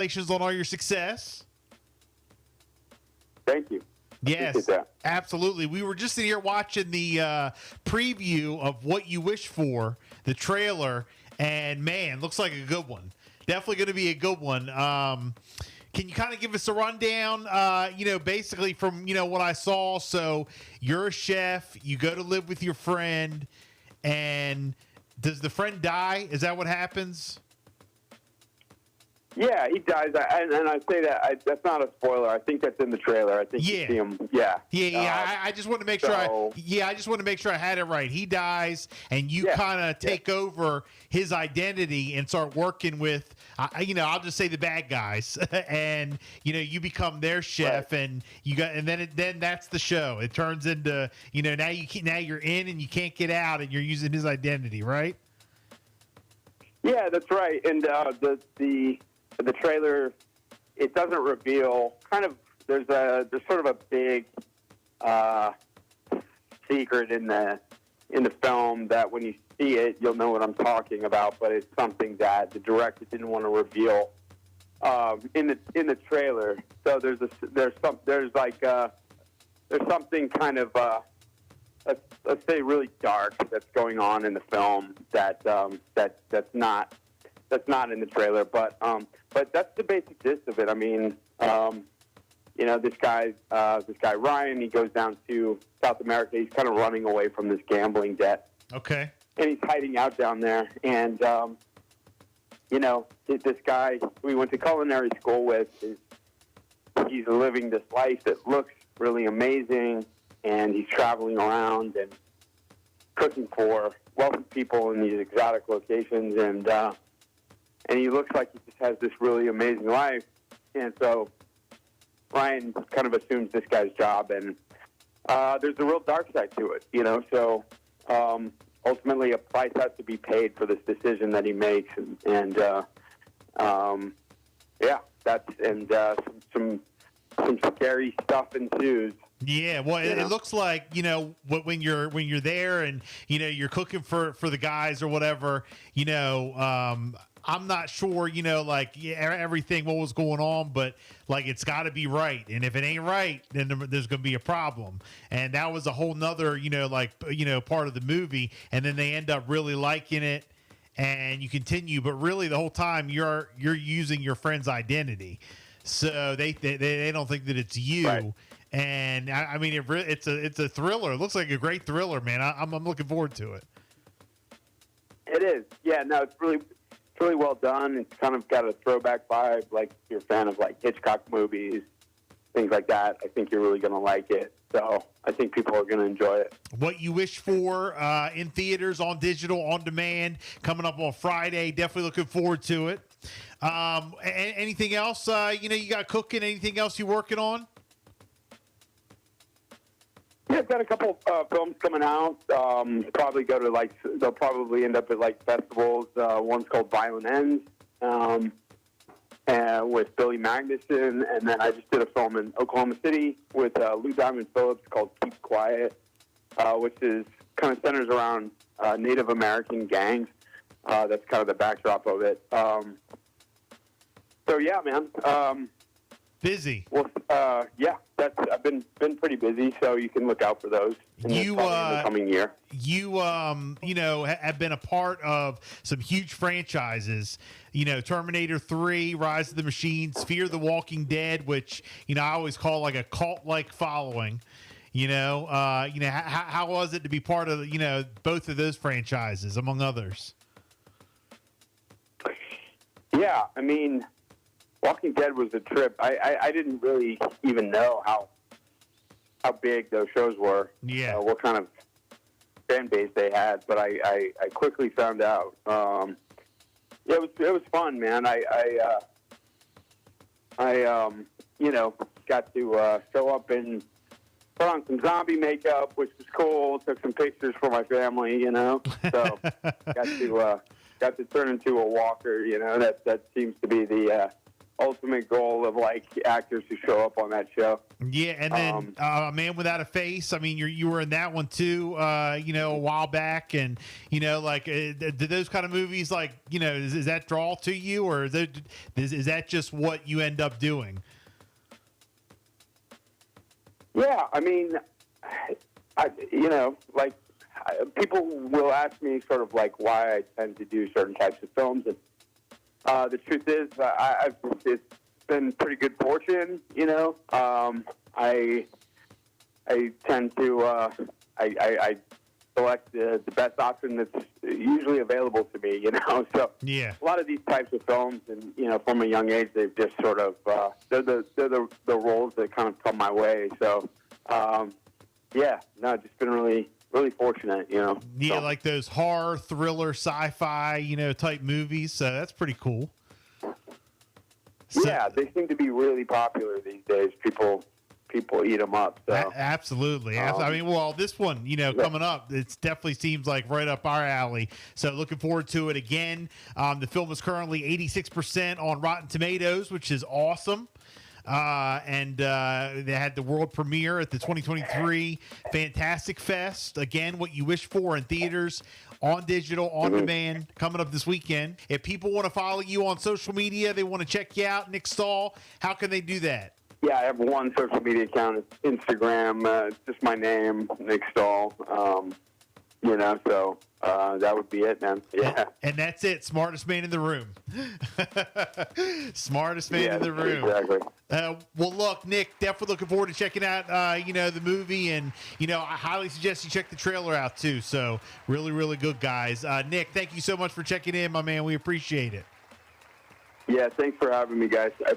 Congratulations on all your success. Thank you. Yes, absolutely. We were just in here watching the preview of What You Wish For, the trailer, and man, looks like a good one. Definitely going to be a good one. Can you kind of give us a rundown, basically from, what I saw? So you're a chef, you go to live with your friend, and does the friend die? Is that what happens? Yeah, he dies, and I say that that's not a spoiler. I think that's in the trailer. I think you see him. Yeah. I just want to make sure. I just want to make sure I had it right. He dies, and you kind of take over his identity and start working with, I'll just say the bad guys, and you become their chef, right. And then that's the show. It turns into now you're in and you can't get out, and you're using his identity, right? Yeah, that's right. And the trailer, it doesn't reveal there's sort of a big secret in the film that when you see it you'll know what I'm talking about, but it's something that the director didn't want to reveal in the trailer. So there's something kind of let's say really dark that's going on in the film that's not in the trailer, but that's the basic gist of it. I mean, this guy Ryan, he goes down to South America. He's kind of running away from this gambling debt. Okay. And he's hiding out down there. And this guy we went to culinary school with he's living this life that looks really amazing, and he's traveling around and cooking for wealthy people in these exotic locations, and he looks like he just has this really amazing life. And so Ryan kind of assumes this guy's job, and there's a real dark side to it, So ultimately a price has to be paid for this decision that he makes. And some scary stuff ensues. Yeah, well, it looks like when you're there and you're cooking for the guys or whatever. I'm not sure, everything what was going on, but it's got to be right. And if it ain't right, then there's going to be a problem. And that was a whole nother, part of the movie. And then they end up really liking it, and you continue. But really, the whole time you're using your friend's identity, so they don't think that it's you. Right. And I mean, it's a thriller. It looks like a great thriller, man. I'm looking forward to it. It is, yeah. No, it's really well done. It's kind of got a throwback vibe, like if you're a fan of Hitchcock movies, things like that. I think you're really going to like it. So I think people are going to enjoy it. What You Wish For in theaters, on digital, on demand, coming up on Friday. Definitely looking forward to it. Anything else? You got cooking? Anything else you working on? Yeah, I've got a couple films coming out. Probably go to they'll probably end up at festivals. One's called Violent Ends with Billy Magnuson, and then I just did a film in Oklahoma City with Lou Diamond Phillips called Keep Quiet, which is kind of centers around Native American gangs. That's kind of the backdrop of it. So yeah, man. Busy. Well, yeah, I've been pretty busy, so you can look out for those in the coming year. You have been a part of some huge franchises. Terminator 3, Rise of the Machines, Fear the Walking Dead, which I always call like a cult-like following. How was it to be part of both of those franchises, among others? Yeah, I mean, Walking Dead was a trip. I didn't really even know how big those shows were. Yeah. What kind of fan base they had, but I quickly found out. It was fun, man. I got to show up and put on some zombie makeup, which was cool. Took some pictures for my family, So got to turn into a walker. That seems to be the ultimate goal of like actors who show up on that show. Yeah, and then A Man Without a Face. I mean, you were in that one too, a while back, and like did those kind of movies, like, is that draw to you, or is that just what you end up doing? Yeah, I mean, people will ask me sort of like why I tend to do certain types of films, and the truth is, it's been pretty good fortune. I tend to I select the best option that's usually available to me. So yeah, a lot of these types of films, and from a young age, they've just sort of they're the roles that kind of come my way. So just been really fortunate, Yeah, so. like those horror, thriller, sci-fi, type movies. So that's pretty cool. Yeah, they seem to be really popular these days. People eat them up. So. Absolutely. I mean, well, this one, coming up, it definitely seems like right up our alley. So looking forward to it again. The film is currently 86% on Rotten Tomatoes, which is awesome. And they had the world premiere at the 2023 Fantastic Fest. Again, What You Wish For in theaters, on digital, on demand, coming up this weekend. If people want to follow you on social media, they want to check you out, Nick Stahl, how can they do that? Yeah, I have one social media account. It's Instagram. It's just my name, Nick Stahl. So that would be it, man. Yeah. And that's it. Smartest man in the room. Smartest man in the room. Exactly. Well, look, Nick, definitely looking forward to checking out, the movie. And, I highly suggest you check the trailer out, too. So really, really good, guys. Nick, thank you so much for checking in, my man. We appreciate it. Yeah, thanks for having me, guys. I